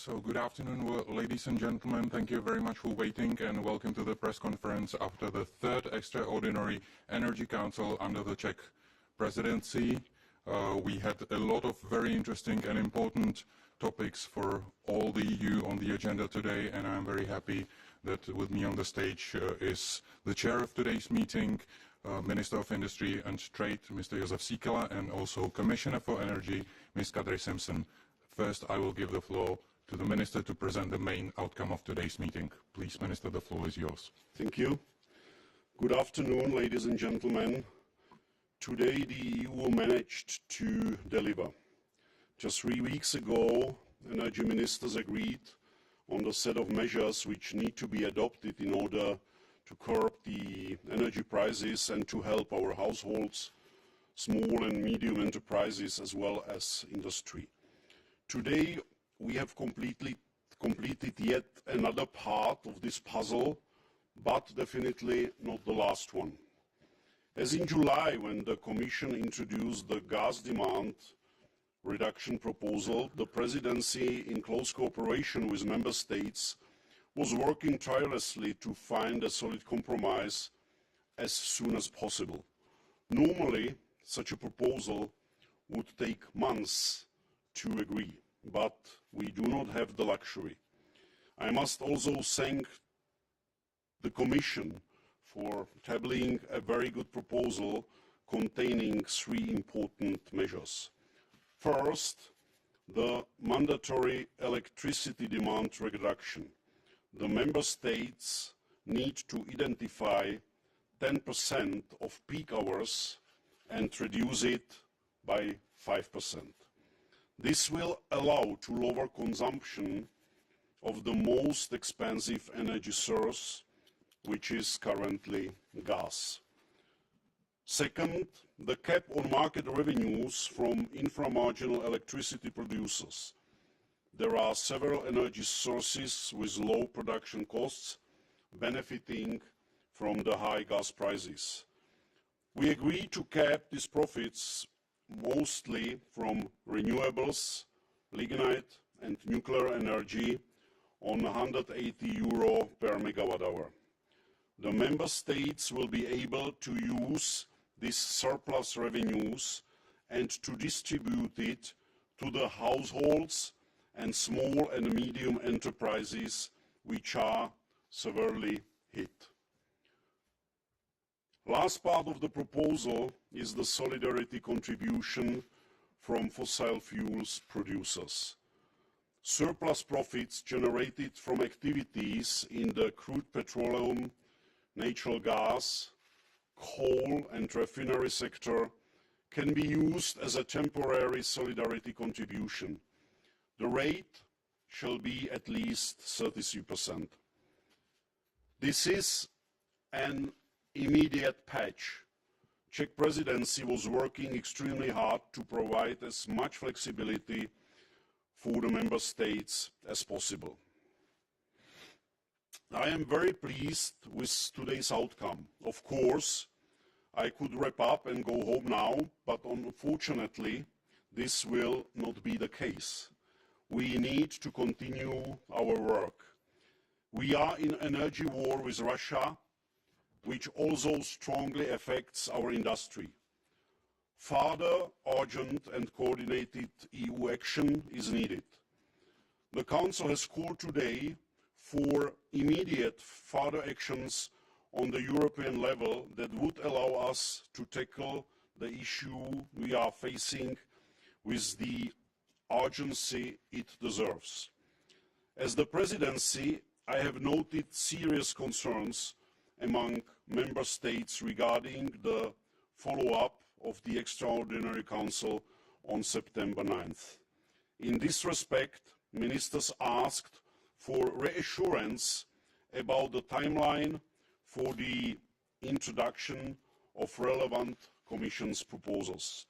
So good afternoon, ladies and gentlemen. Thank you very much for waiting and welcome to the press conference after the third extraordinary Energy Council under the Czech presidency. We had a lot of very interesting and important topics for all the EU on the agenda today, and I'm very happy that with me on the stage is the chair of today's meeting, Minister of Industry and Trade, Mr. Josef Síkela, and also Commissioner for Energy, Ms. Kadri Simpson. First, I will give the floor to the Minister to present the main outcome of today's meeting. Please, Minister, the floor is yours. Thank you. Good afternoon, ladies and gentlemen. Today, the EU managed to deliver. Just 3 weeks ago, energy ministers agreed on the set of measures which need to be adopted in order to curb the energy prices and to help our households, small and medium enterprises, as well as industry. Today, we have completed yet another part of this puzzle, but definitely not the last one. As in July, when the Commission introduced the gas demand reduction proposal, the Presidency, in close cooperation with Member States, was working tirelessly to find a solid compromise as soon as possible. Normally, such a proposal would take months to agree, but we do not have the luxury. I must also thank the Commission for tabling a very good proposal containing 3 important measures. First, the mandatory electricity demand reduction. The Member States need to identify 10% of peak hours and reduce it by 5%. This will allow to lower consumption of the most expensive energy source, which is currently gas. Second, the cap on market revenues from inframarginal electricity producers. There are several energy sources with low production costs benefiting from the high gas prices. We agree to cap these profits mostly from renewables, lignite and nuclear energy on €180 per megawatt hour. The Member States will be able to use these surplus revenues and to distribute it to the households and small and medium enterprises which are severely hit. Last part of the proposal is the solidarity contribution from fossil fuels producers. Surplus profits generated from activities in the crude petroleum, natural gas, coal and refinery sector can be used as a temporary solidarity contribution. The rate shall be at least 33%. This is an immediate patch. Czech presidency was working extremely hard to provide as much flexibility for the Member States as possible. I am very pleased with today's outcome. Of course, I could wrap up and go home now, but unfortunately, this will not be the case. We need to continue our work. We are in an energy war with Russia, which also strongly affects our industry. Further urgent and coordinated EU action is needed. The Council has called today for immediate further actions on the European level that would allow us to tackle the issue we are facing with the urgency it deserves. As the Presidency, I have noted serious concerns among Member States regarding the follow-up of the Extraordinary Council on September 9th. In this respect, ministers asked for reassurance about the timeline for the introduction of relevant Commission's proposals.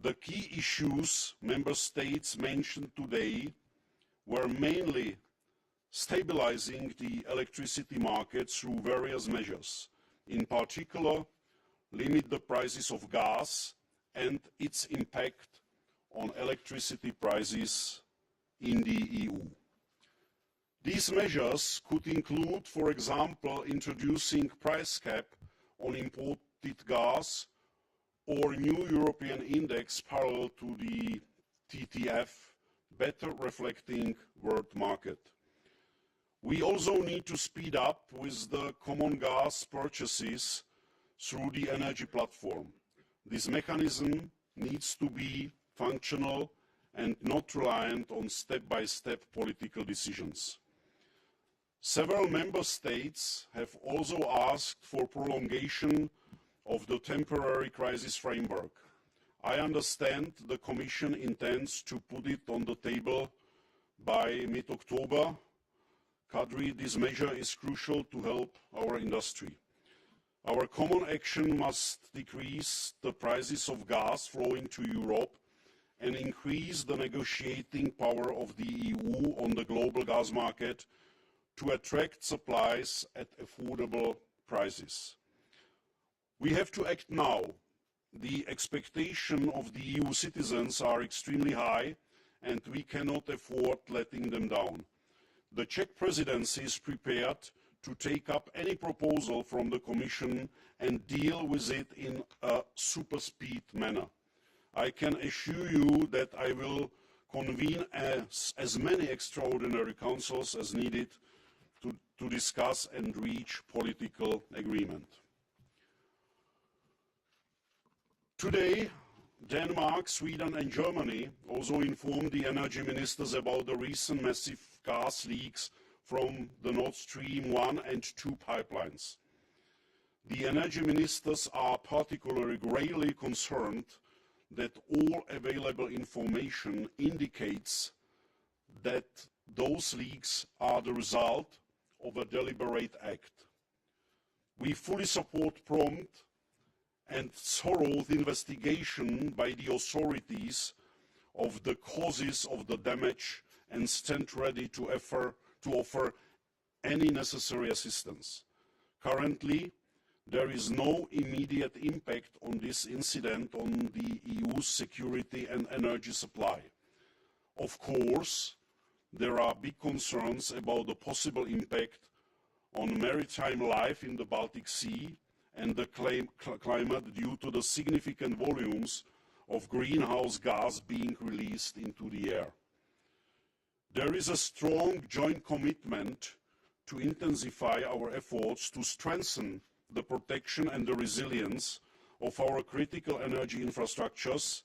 The key issues Member States mentioned today were mainly stabilizing the electricity market through various measures, in particular, limit the prices of gas and its impact on electricity prices in the EU. These measures could include, for example, introducing price cap on imported gas or new European index parallel to the TTF, better reflecting world market. We also need to speed up with the common gas purchases through the energy platform. This mechanism needs to be functional and not reliant on step-by-step political decisions. Several member states have also asked for prolongation of the temporary crisis framework. I understand the Commission intends to put it on the table by mid-October. Kadri, this measure is crucial to help our industry. Our common action must decrease the prices of gas flowing to Europe and increase the negotiating power of the EU on the global gas market to attract supplies at affordable prices. We have to act now. The expectations of the EU citizens are extremely high, and we cannot afford letting them down. The Czech presidency is prepared to take up any proposal from the Commission and deal with it in a super speed manner. I can assure you that I will convene as many extraordinary councils as needed to discuss and reach political agreement. Today, Denmark, Sweden and Germany also informed the energy ministers about the recent massive gas leaks from the Nord Stream 1 and 2 pipelines. The energy ministers are particularly gravely concerned that all available information indicates that those leaks are the result of a deliberate act. We fully support prompt and thorough investigation by the authorities of the causes of the damage and stand ready to offer any necessary assistance. Currently, there is no immediate impact on this incident on the EU's security and energy supply. Of course, there are big concerns about the possible impact on maritime life in the Baltic Sea and the climate due to the significant volumes of greenhouse gas being released into the air. There is a strong joint commitment to intensify our efforts to strengthen the protection and the resilience of our critical energy infrastructures,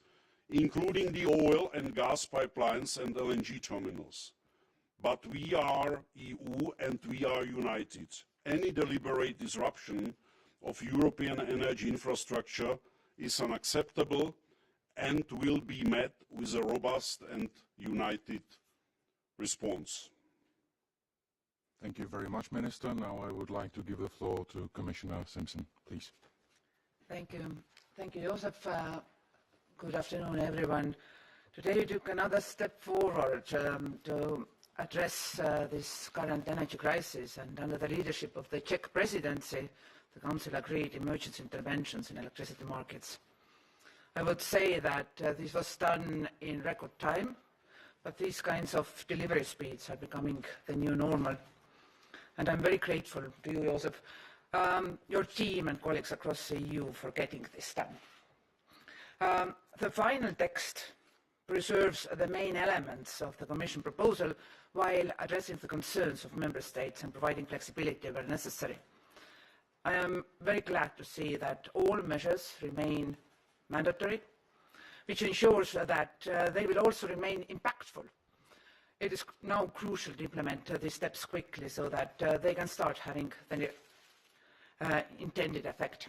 including the oil and gas pipelines and LNG terminals. But we are EU and we are united. Any deliberate disruption of European energy infrastructure is unacceptable and will be met with a robust and united response. Thank you very much, Minister. Now I would like to give the floor to Commissioner Simpson, please. Thank you. Thank you, Joseph. Good afternoon, everyone. Today we took another step forward to address this current energy crisis, and under the leadership of the Czech presidency, the Council agreed emergency interventions in electricity markets. I would say that this was done in record time, but these kinds of delivery speeds are becoming the new normal. And I'm very grateful to you, Joseph, your team and colleagues across the EU for getting this done. The final text preserves the main elements of the Commission proposal while addressing the concerns of Member States and providing flexibility where necessary. I am very glad to see that all measures remain mandatory, which ensures that they will also remain impactful. It is now crucial to implement these steps quickly so that they can start having the intended effect.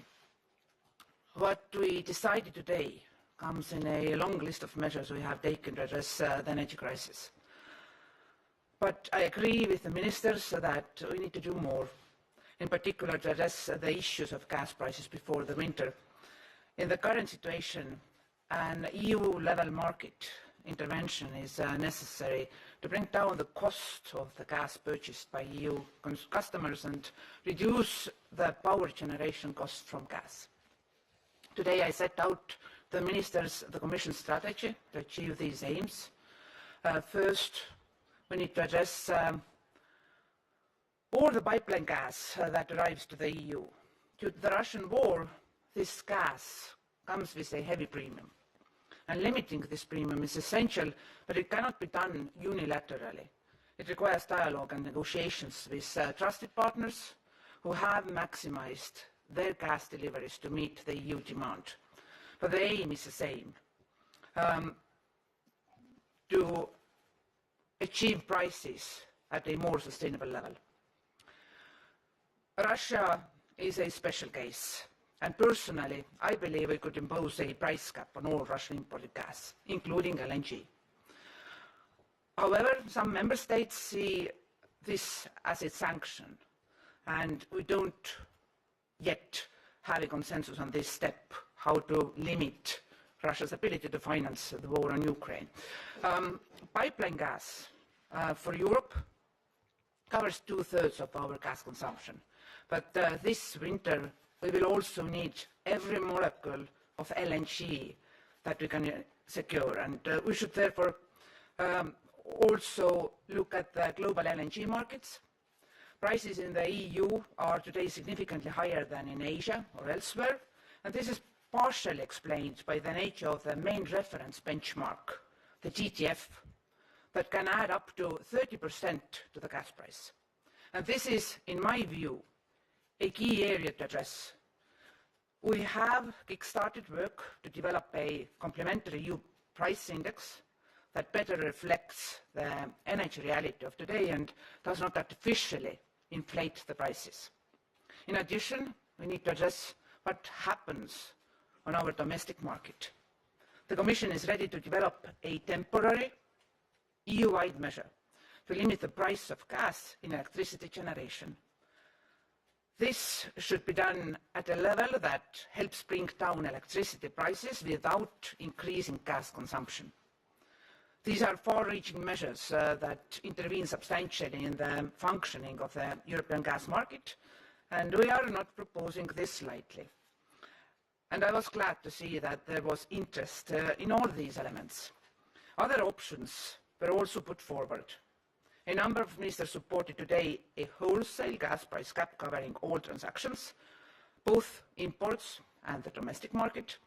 What we decided today comes in a long list of measures we have taken to address the energy crisis. But I agree with the ministers that we need to do more, in particular to address the issues of gas prices before the winter. In the current situation, an EU-level market intervention is necessary to bring down the cost of the gas purchased by EU customers and reduce the power generation costs from gas. Today I set out the Commission's strategy to achieve these aims. First, we need to address all the pipeline gas that arrives to the EU. Due to the Russian war, this gas comes with a heavy premium. And limiting this premium is essential, but it cannot be done unilaterally. It requires dialogue and negotiations with trusted partners who have maximized their gas deliveries to meet the EU demand. But the aim is the same, to achieve prices at a more sustainable level. Russia is a special case, and personally, I believe we could impose a price cap on all Russian imported gas, including LNG. However, some member states see this as a sanction, and we don't yet have a consensus on this step, how to limit Russia's ability to finance the war on Ukraine. Pipeline gas for Europe covers 2/3 of our gas consumption. But this winter, we will also need every molecule of LNG that we can secure. And we should therefore also look at the global LNG markets. Prices in the EU are today significantly higher than in Asia or elsewhere. And this is partially explained by the nature of the main reference benchmark, the TTF, that can add up to 30% to the gas price. And this is, in my view, a key area to address. We have kick-started work to develop a complementary EU price index that better reflects the energy reality of today and does not artificially inflate the prices. In addition, we need to address what happens on our domestic market. The Commission is ready to develop a temporary EU-wide measure to limit the price of gas in electricity generation. This should be done at a level that helps bring down electricity prices without increasing gas consumption. These are far-reaching measures that intervene substantially in the functioning of the European gas market, and we are not proposing this lightly. And I was glad to see that there was interest in all these elements. Other options were also put forward. A number of ministers supported today a wholesale gas price cap covering all transactions, both imports and the domestic market.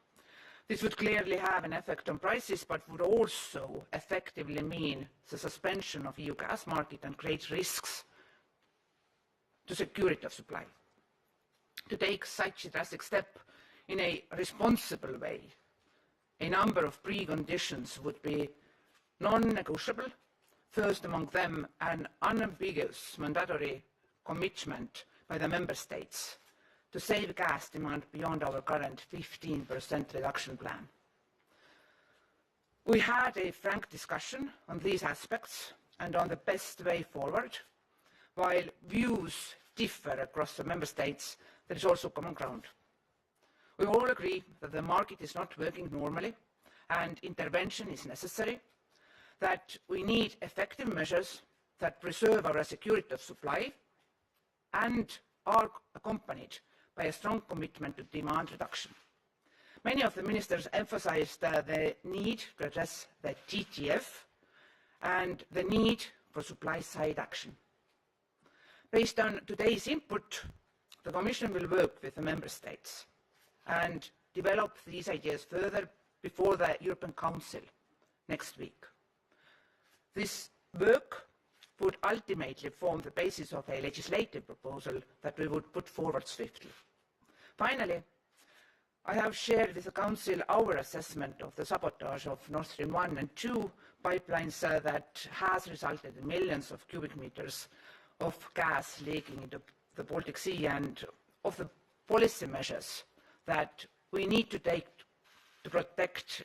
This would clearly have an effect on prices, but would also effectively mean the suspension of EU gas market and create risks to security of supply. To take such a drastic step in a responsible way, a number of preconditions would be non-negotiable. First among them, an unambiguous mandatory commitment by the member states to save gas demand beyond our current 15% reduction plan. We had a frank discussion on these aspects and on the best way forward. While views differ across the member states, there is also common ground. We all agree that the market is not working normally and intervention is necessary, that we need effective measures that preserve our security of supply and are accompanied by a strong commitment to demand reduction. Many of the ministers emphasized the need to address the TTF and the need for supply-side action. Based on today's input, the Commission will work with the member states and develop these ideas further before the European Council next week. This work would ultimately form the basis of a legislative proposal that we would put forward swiftly. Finally, I have shared with the Council our assessment of the sabotage of Nord Stream 1 and 2 pipelines that has resulted in millions of cubic meters of gas leaking into the Baltic Sea, and of the policy measures that we need to take to protect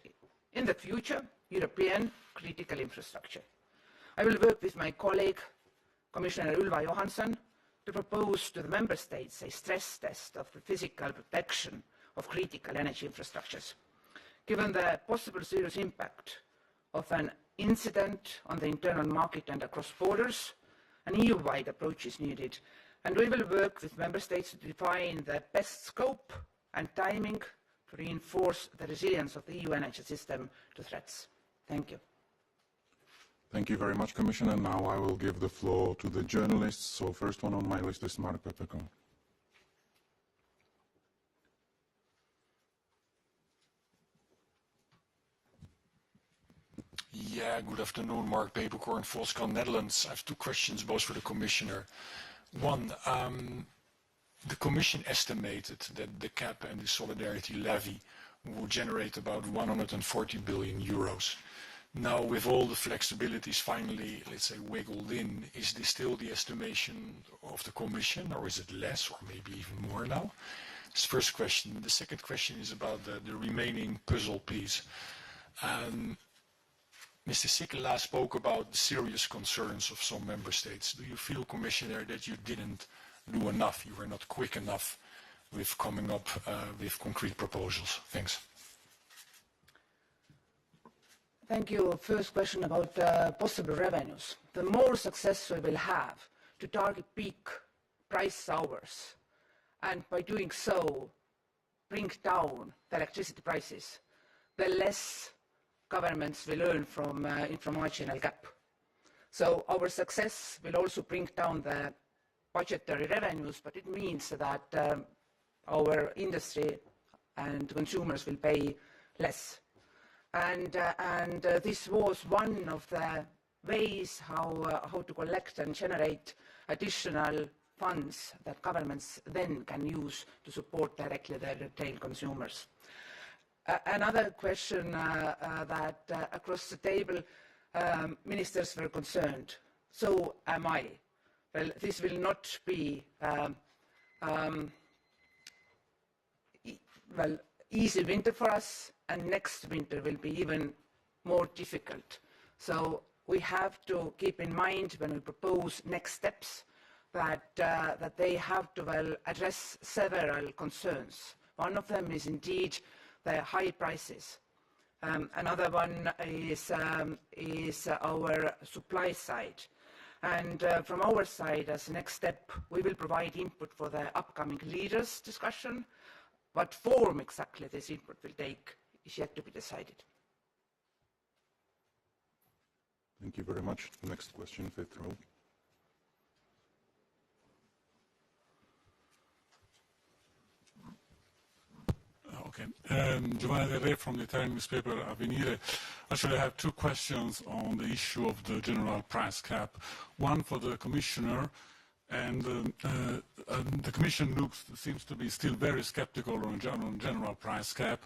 in the future European critical infrastructure. I will work with my colleague, Commissioner Ylva Johansson, to propose to the Member States a stress test of the physical protection of critical energy infrastructures. Given the possible serious impact of an incident on the internal market and across borders, an EU-wide approach is needed, and we will work with Member States to define the best scope and timing to reinforce the resilience of the EU energy system to threats. Thank you. Thank you very much, Commissioner. Now I will give the floor to the journalists. So first one on my list is Mark Pepeko. Yeah, good afternoon, Mark Peperkorn, Volkskrant, Netherlands. I have two questions, both for the Commissioner. One, the Commission estimated that the cap and the solidarity levy will generate about 140 billion euros. Now, with all the flexibilities finally, let's say, wiggled in, is this still the estimation of the Commission, or is it less, or maybe even more now? That's the first question. The second question is about the remaining puzzle piece. Mr. Sikela spoke about the serious concerns of some member states. Do you feel, Commissioner, that you didn't do enough, you were not quick enough with coming up with concrete proposals? Thanks. Thank you. First question about possible revenues. The more success we will have to target peak price hours, and by doing so bring down the electricity prices, the less governments will earn from marginal gap. So our success will also bring down the budgetary revenues, but it means that our industry and consumers will pay less. And this was one of the ways how to collect and generate additional funds that governments then can use to support directly their retail consumers. Another question that across the table ministers were concerned. So am I. Well, this will not be easy winter for us, and next winter will be even more difficult. So we have to keep in mind when we propose next steps that they have to address several concerns. One of them is indeed the high prices. Another one is our supply side. And from our side, as a next step, we will provide input for the upcoming leaders' discussion. What form exactly this input will take is yet to be decided. Thank you very much. Next question, fifth row. Okay. Giovanni Del Re from the Italian newspaper Avvenire. Actually, I have two questions on the issue of the general price cap. One for the Commissioner, and the Commission seems to be still very skeptical on general price cap.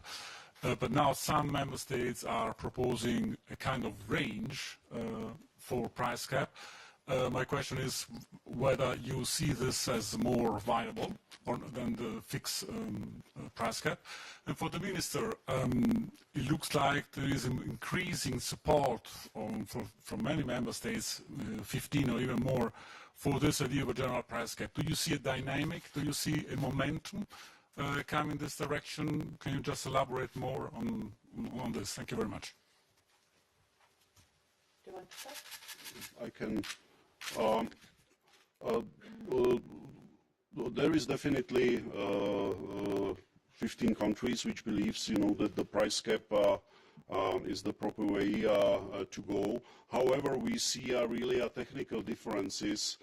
But now some member states are proposing a kind of range for price cap. My question is whether you see this as more viable than the fixed price cap. And for the Minister, it looks like there is an increasing support from many member states, 15 or even more, for this idea of a general price cap. Do you see a dynamic? Do you see a momentum come in this direction? Can you just elaborate more on this? Thank you very much. Do you want to start? I can. There is definitely 15 countries which believes, that the price cap is the proper way to go. However, we see really technical differences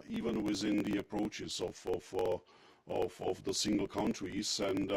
even within the approaches of the single countries, and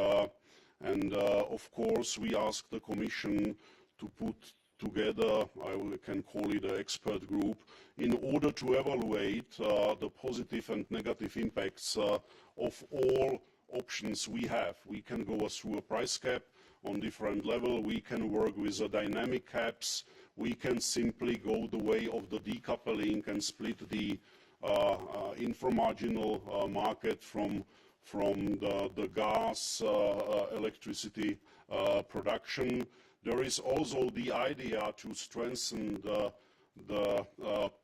of course we ask the Commission to put together, I can call it an expert group, in order to evaluate the positive and negative impacts of all options we have. We can go through a price cap on different level, we can work with the dynamic caps, we can simply go the way of the decoupling and split the inframarginal market from the gas, electricity production. There is also the idea to strengthen the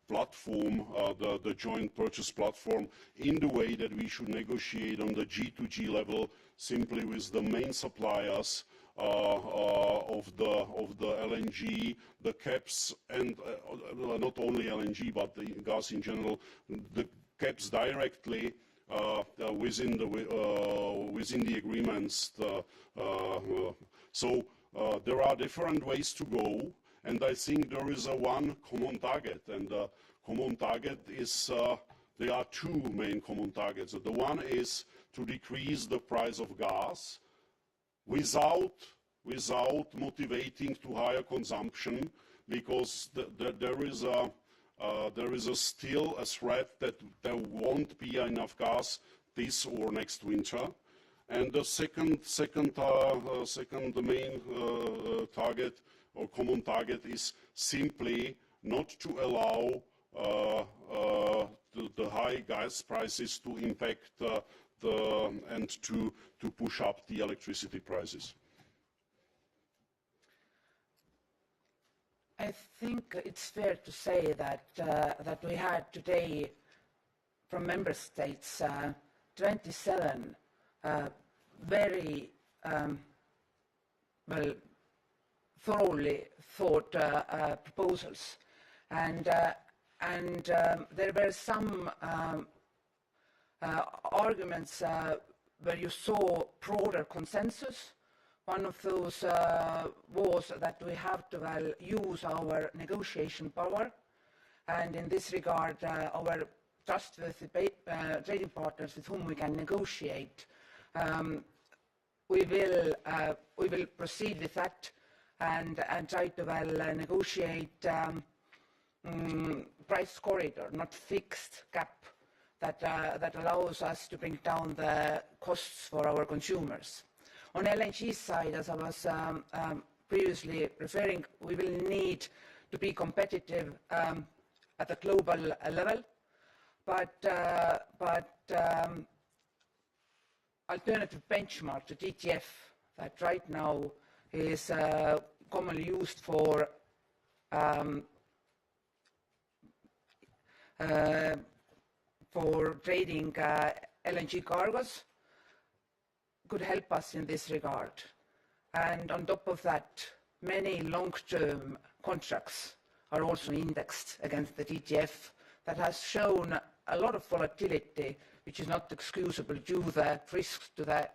platform, the joint purchase platform, in the way that we should negotiate on the G2G level simply with the main suppliers of the LNG, the caps, and not only LNG but the gas in general, the caps directly within the agreements. So there are different ways to go, And I think there is one common target, and the common target is, there are two main common targets. The one is to decrease the price of gas without motivating to higher consumption, because there is still a threat that there won't be enough gas this or next winter. And the second main target or common target is simply not to allow the high gas prices to impact and to push up the electricity prices. I think it's fair to say that that we had today from member states 27 very well thoroughly thought proposals, and there were some arguments where you saw broader consensus. One of those was that we have to use our negotiation power, and in this regard our trustworthy trading partners with whom we can negotiate, we will proceed with that and try to negotiate price corridor, not fixed cap, that allows us to bring down the costs for our consumers. On LNG side, as I was previously referring, we will need to be competitive at a global level, but alternative benchmark to TTF that right now is commonly used for trading LNG cargoes could help us in this regard. And on top of that, many long-term contracts are also indexed against the TTF that has shown a lot of volatility, which is not excusable due to the risks to the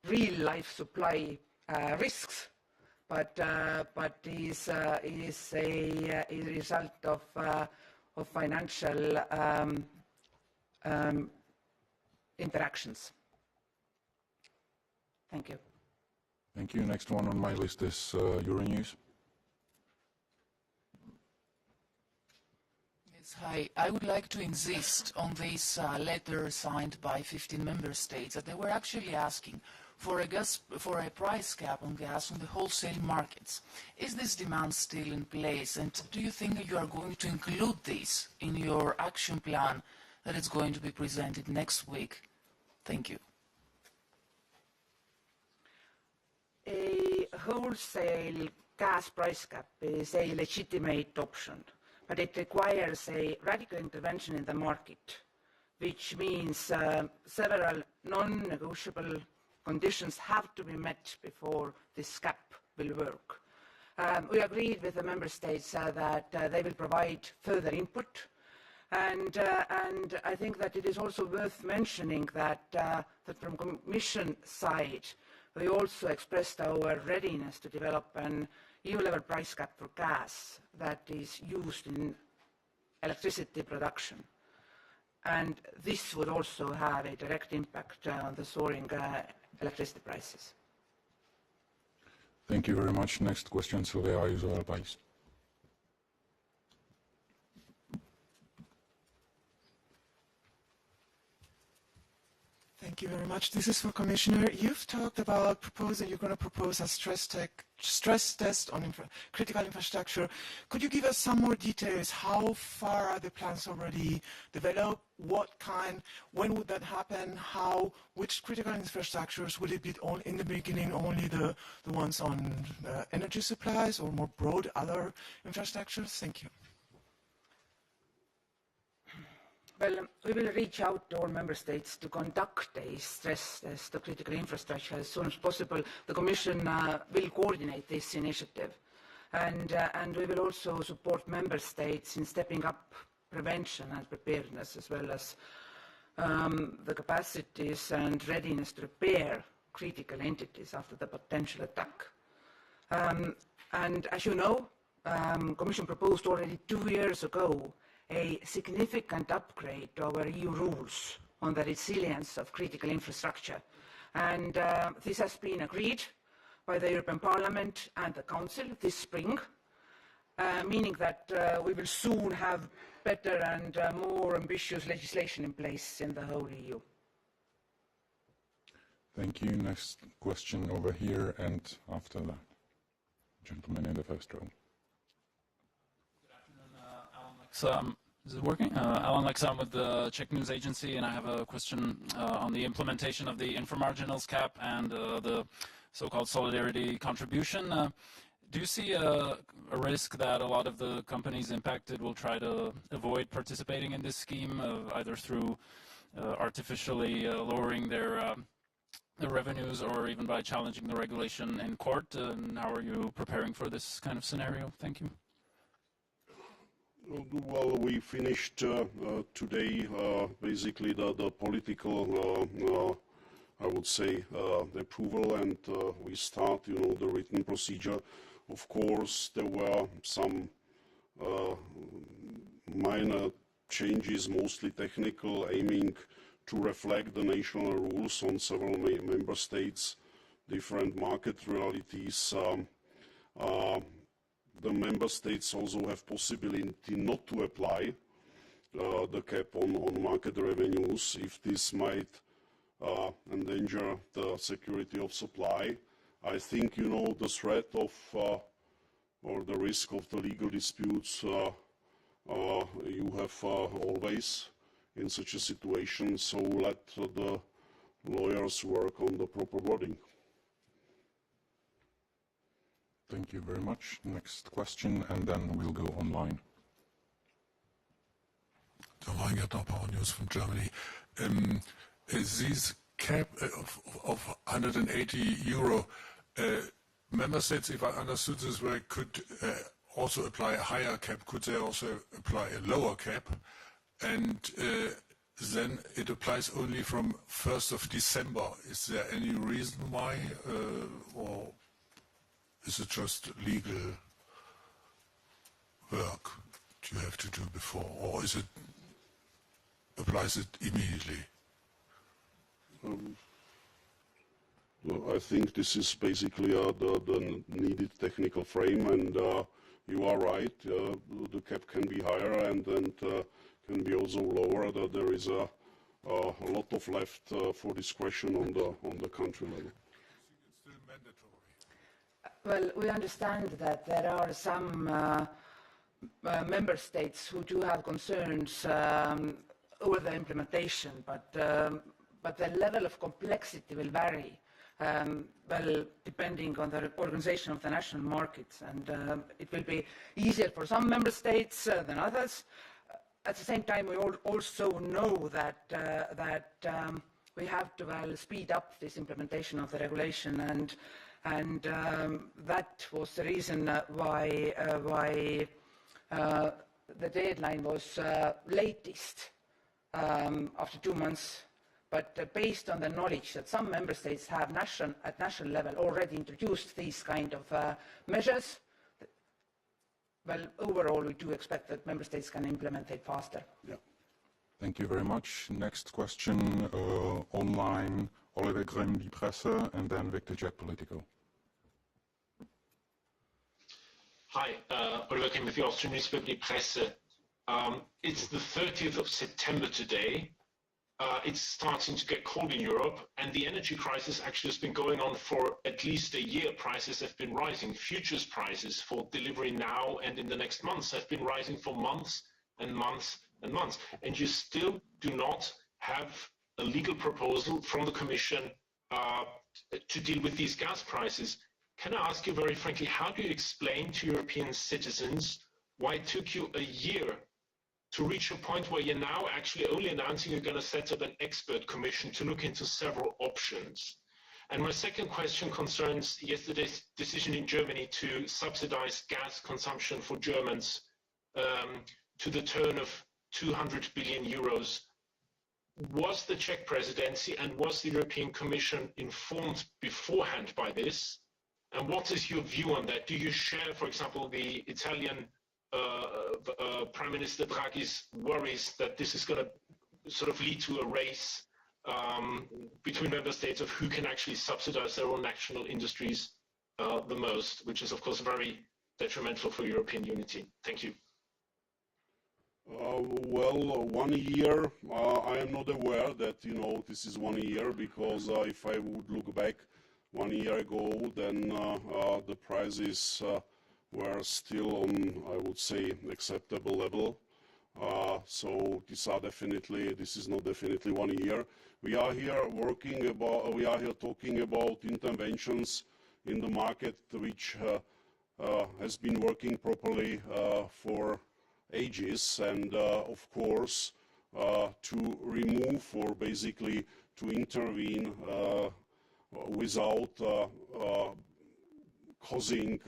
real-life supply risks, but is a result of financial interactions. Thank you. Thank you. Next one on my list is Euronews. Yes, hi. I would like to insist on this letter signed by 15 member states that they were actually asking for a price cap on gas on the wholesale markets. Is this demand still in place, and do you think you are going to include this in your action plan that is going to be presented next week? Thank you. A wholesale gas price cap is a legitimate option, but it requires a radical intervention in the market, which means several non-negotiable conditions have to be met before this cap will work. We agreed with the member states that they will provide further input, and I think that it is also worth mentioning that from Commission side, we also expressed our readiness to develop an EU-level price cap for gas that is used in electricity production. And this would also have a direct impact on the soaring electricity prices. Thank you very much. Next question, Silvia Ayuso del País. Thank you very much. This is for Commissioner. You've talked about proposing, you're going to propose a stress test on critical infrastructure. Could you give us some more details? How far are the plans already developed? What kind? When would that happen? How? Which critical infrastructures? Will it be in the beginning only the ones on energy supplies, or more broad other infrastructures? Thank you. Well, we will reach out to all member states to conduct a stress test of critical infrastructure as soon as possible. The Commission will coordinate this initiative, and we will also support member states in stepping up prevention and preparedness, as well as the capacities and readiness to repair critical entities after the potential attack. And as you know, Commission proposed already 2 years ago a significant upgrade to our EU rules on the resilience of critical infrastructure. And this has been agreed by the European Parliament and the Council this spring, meaning that we will soon have better and more ambitious legislation in place in the whole EU. Thank you. Next question over here, and after that, gentleman in the first row. Good afternoon, Alan. Is it working? Alan Lexan with the Czech News Agency, and I have a question on the implementation of the inframarginals cap and the so-called solidarity contribution. Do you see a risk that a lot of the companies impacted will try to avoid participating in this scheme, either through artificially lowering their revenues or even by challenging the regulation in court? And how are you preparing for this kind of scenario? Thank you. Well, we finished today basically the political, I would say, approval, and we start, the written procedure. Of course, there were some minor changes, mostly technical, aiming to reflect the national rules on several member states, different market realities. The member states also have possibility not to apply the cap on market revenues if this might endanger the security of supply. I think, the threat of or the risk of the legal disputes you have always in such a situation, so let the lawyers work on the proper wording. Thank you very much. Next question, and then we'll go online. Power News from Germany. This cap of 180 euro, member states, if I understood this right, could also apply a higher cap. Could they also apply a lower cap? And then it applies only from 1st of December. Is there any reason why, or is it just legal work you have to do before, or is it applies it immediately? I think this is basically the needed technical frame, and you are right. The cap can be higher and can be also lower. That there is a lot of left for discretion on the country level. It's still mandatory. Well, we understand that there are some member states who do have concerns over the implementation, but the level of complexity will vary, well, depending on the organization of the national markets, and it will be easier for some member states than others. At the same time, we also know that we have to speed up this implementation of the regulation, and that was the reason why the deadline was latest after 2 months. But based on the knowledge that some member states have at national level already introduced these kind of measures, well, overall we do expect that member states can implement it faster. Yeah. Thank you very much. Next question online, Oliver Grimm, Die Presse, and then Victor Jett, Politico. Hi, Oliver Grimm with the Austrian newspaper Die Presse. It's the 30th of September today. It's starting to get cold in Europe, and the energy crisis actually has been going on for at least a year. Prices have been rising. Futures prices for delivery now and in the next months have been rising for months and months and months. And you still do not have a legal proposal from the Commission to deal with these gas prices. Can I ask you very frankly, how do you explain to European citizens why it took you a year to reach a point where you're now actually only announcing you're going to set up an expert commission to look into several options? And my second question concerns yesterday's decision in Germany to subsidize gas consumption for Germans to the tune of 200 billion euros. Was the Czech presidency and was the European Commission informed beforehand by this? And what is your view on that? Do you share, for example, the Italian Prime Minister Draghi's worries that this is going to sort of lead to a race between member states of who can actually subsidize their own national industries the most, which is, of course, very detrimental for European unity? Thank you. Well, 1 year, I am not aware that, this is 1 year, because if I would look back 1 year ago, then the prices were still on, I would say, acceptable level. So this is not definitely 1 year. We are here talking about interventions in the market which has been working properly for ages, and of course to remove or basically to intervene without causing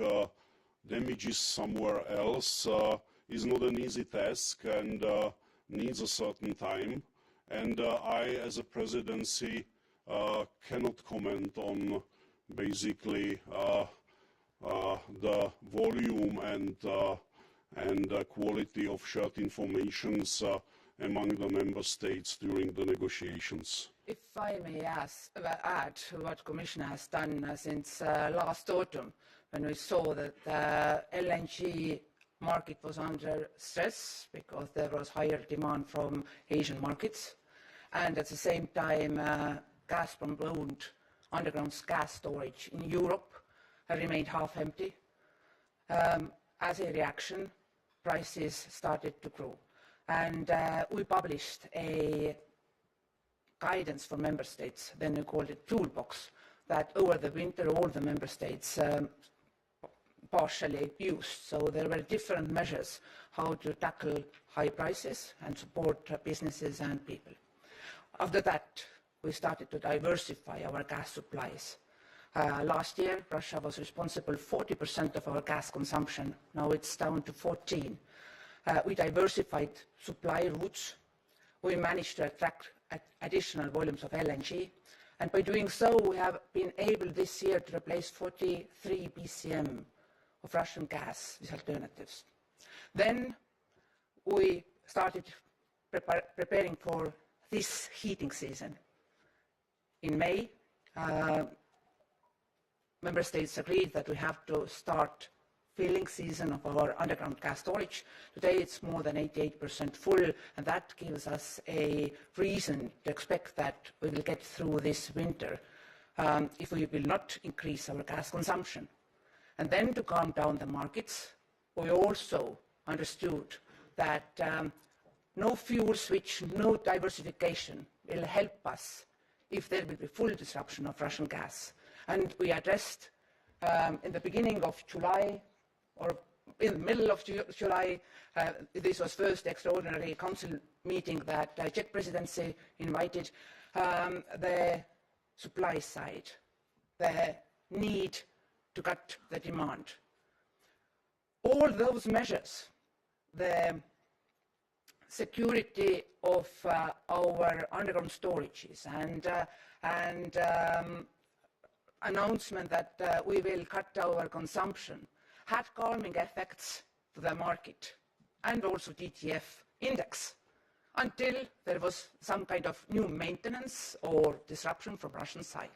damages somewhere else is not an easy task, and needs a certain time. And I, as a presidency, cannot comment on basically the volume and quality of shared informations among the member states during the negotiations. If I may add what Commissioner has done since last autumn, when we saw that the LNG market was under stress because there was higher demand from Asian markets, and at the same time Gazprom-owned underground gas storage in Europe remained half empty. As a reaction, prices started to grow, and we published a guidance for member states, then we called it toolbox, that over the winter all the member states partially used. So there were different measures how to tackle high prices and support businesses and people. After that, we started to diversify our gas supplies. Last year, Russia was responsible for 40% of our gas consumption. Now it's down to 14%. We diversified supply routes. We managed to attract additional volumes of LNG. And by doing so, we have been able this year to replace 43 BCM of Russian gas with alternatives. Then we started preparing for this heating season. In May, member states agreed that we have to start filling season of our underground gas storage. Today it's more than 88% full, and that gives us a reason to expect that we will get through this winter if we will not increase our gas consumption. And then to calm down the markets, we also understood that no fuel switch, no diversification will help us if there will be full disruption of Russian gas. And we addressed in the beginning of July, or in the middle of July, this was first extraordinary council meeting that the Czech presidency invited, the supply side, the need to cut the demand. All those measures, the security of our underground storages and announcement that we will cut our consumption, had calming effects to the market and also TTF index until there was some kind of new maintenance or disruption from Russian side.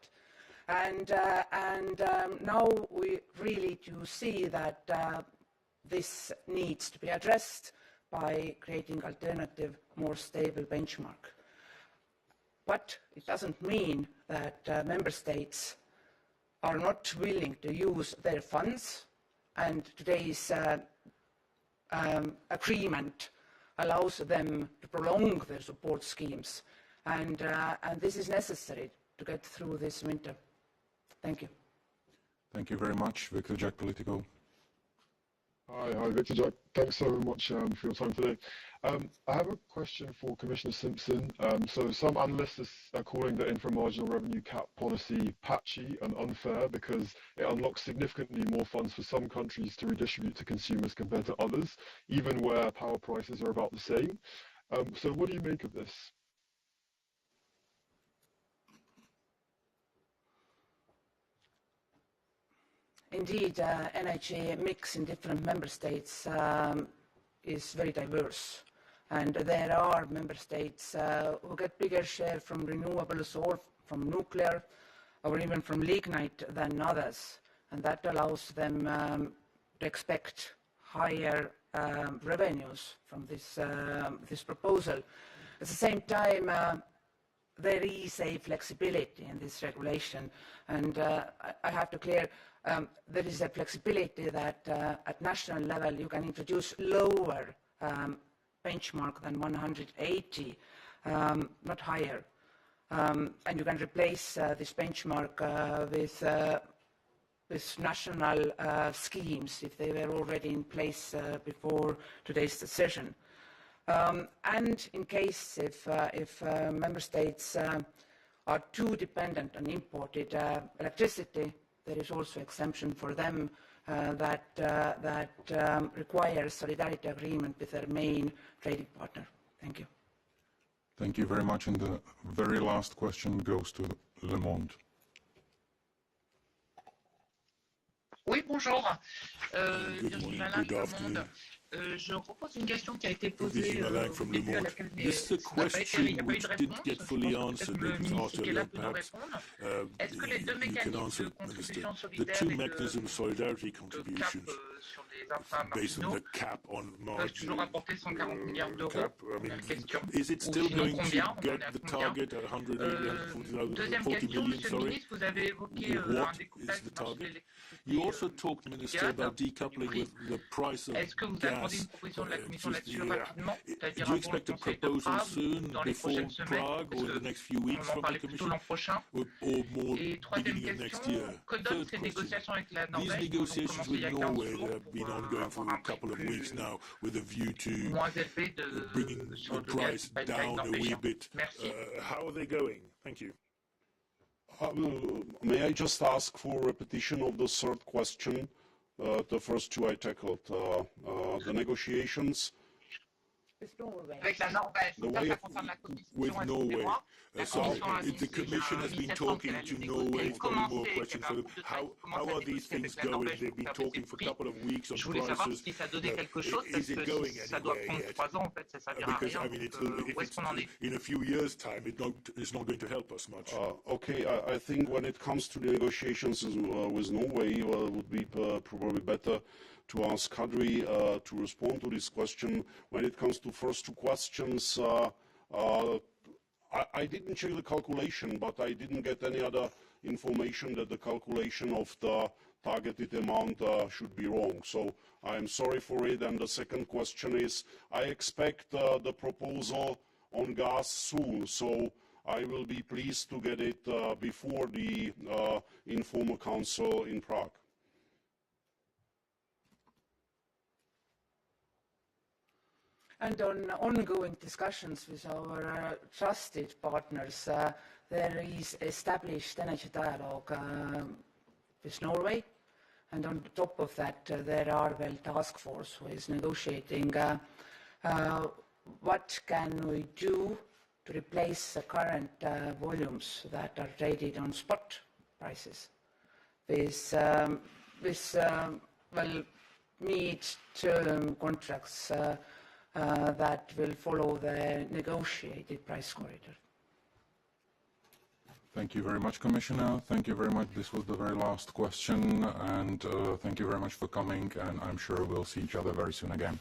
And now we really do see that this needs to be addressed by creating alternative, more stable benchmark. But it doesn't mean that member states are not willing to use their funds, and today's agreement allows them to prolong their support schemes, and this is necessary to get through this winter. Thank you. Thank you very much, Victor Jack, Politico. Hi, Victor Jack. Thanks so much for your time today. I have a question for Commissioner Simpson. So some analysts are calling the inframarginal revenue cap policy patchy and unfair because it unlocks significantly more funds for some countries to redistribute to consumers compared to others, even where power prices are about the same. So what do you make of this? Indeed, energy mix in different member states is very diverse. And there are member states who get bigger share from renewables or from nuclear or even from lignite than others. And that allows them to expect higher revenues from this proposal. At the same time, there is a flexibility in this regulation, and I have to clear there is a flexibility that at national level you can introduce lower benchmark than 180, not higher, and you can replace this benchmark with national schemes if they were already in place before today's decision. And in case if member states are too dependent on imported electricity, there is also exemption for them that requires solidarity agreement with their main trading partner. Thank you. Thank you very much. And the very last question goes to Le Monde. Oui, bonjour. Virginie Malin, Le Monde. Je repose une question qui a été posée au début à laquelle This is a question which didn't get fully answered. Le ministre qui est là peut nous répondre. Est-ce que les deux mécanismes de contribution solidaire et de cap sur les inframarginaux peuvent toujours apporter 140 milliards d'euros? Première question. Ou sinon combien? On en est à combien? Deuxième question, Monsieur le ministre, vous avez évoqué un découpage du marché de l'électricité. You also talked, Minister, about decoupling with the price of Est-ce que vous attendez une proposition de la Commission là-dessus rapidement? Do you expect a proposal soon before Prague or in the next few weeks from the Commission, or more beginning of next year? Third question. These negotiations with Norway have been ongoing for a couple of weeks now with a view to bringing the price down a wee bit. How are they going? Thank you. May I just ask for repetition of the third question? The first two I tackled. The negotiations with Norway. So the Commission has been talking to Norway. Probably more questions for them. How are these things going? They've been talking for a couple of weeks on prices. Is it going anywhere yet? Because I mean, in a few years' time, it's not going to help us much. Okay, I think when it comes to the negotiations with Norway, it would be probably better to ask Kadri to respond to this question. When it comes to first two questions, I didn't check the calculation, but I didn't get any other information that the calculation of the targeted amount should be wrong. So I'm sorry for it. And the second question is, I expect the proposal on gas soon. So I will be pleased to get it before the informal council in Prague. And on ongoing discussions with our trusted partners, there is established energy dialogue with Norway. And on top of that, there are task force who is negotiating what can we do to replace the current volumes that are traded on spot prices with mid-term contracts that will follow the negotiated price corridor. Thank you very much, Commissioner. Thank you very much. This was the very last question, and thank you very much for coming, and I'm sure we'll see each other very soon again.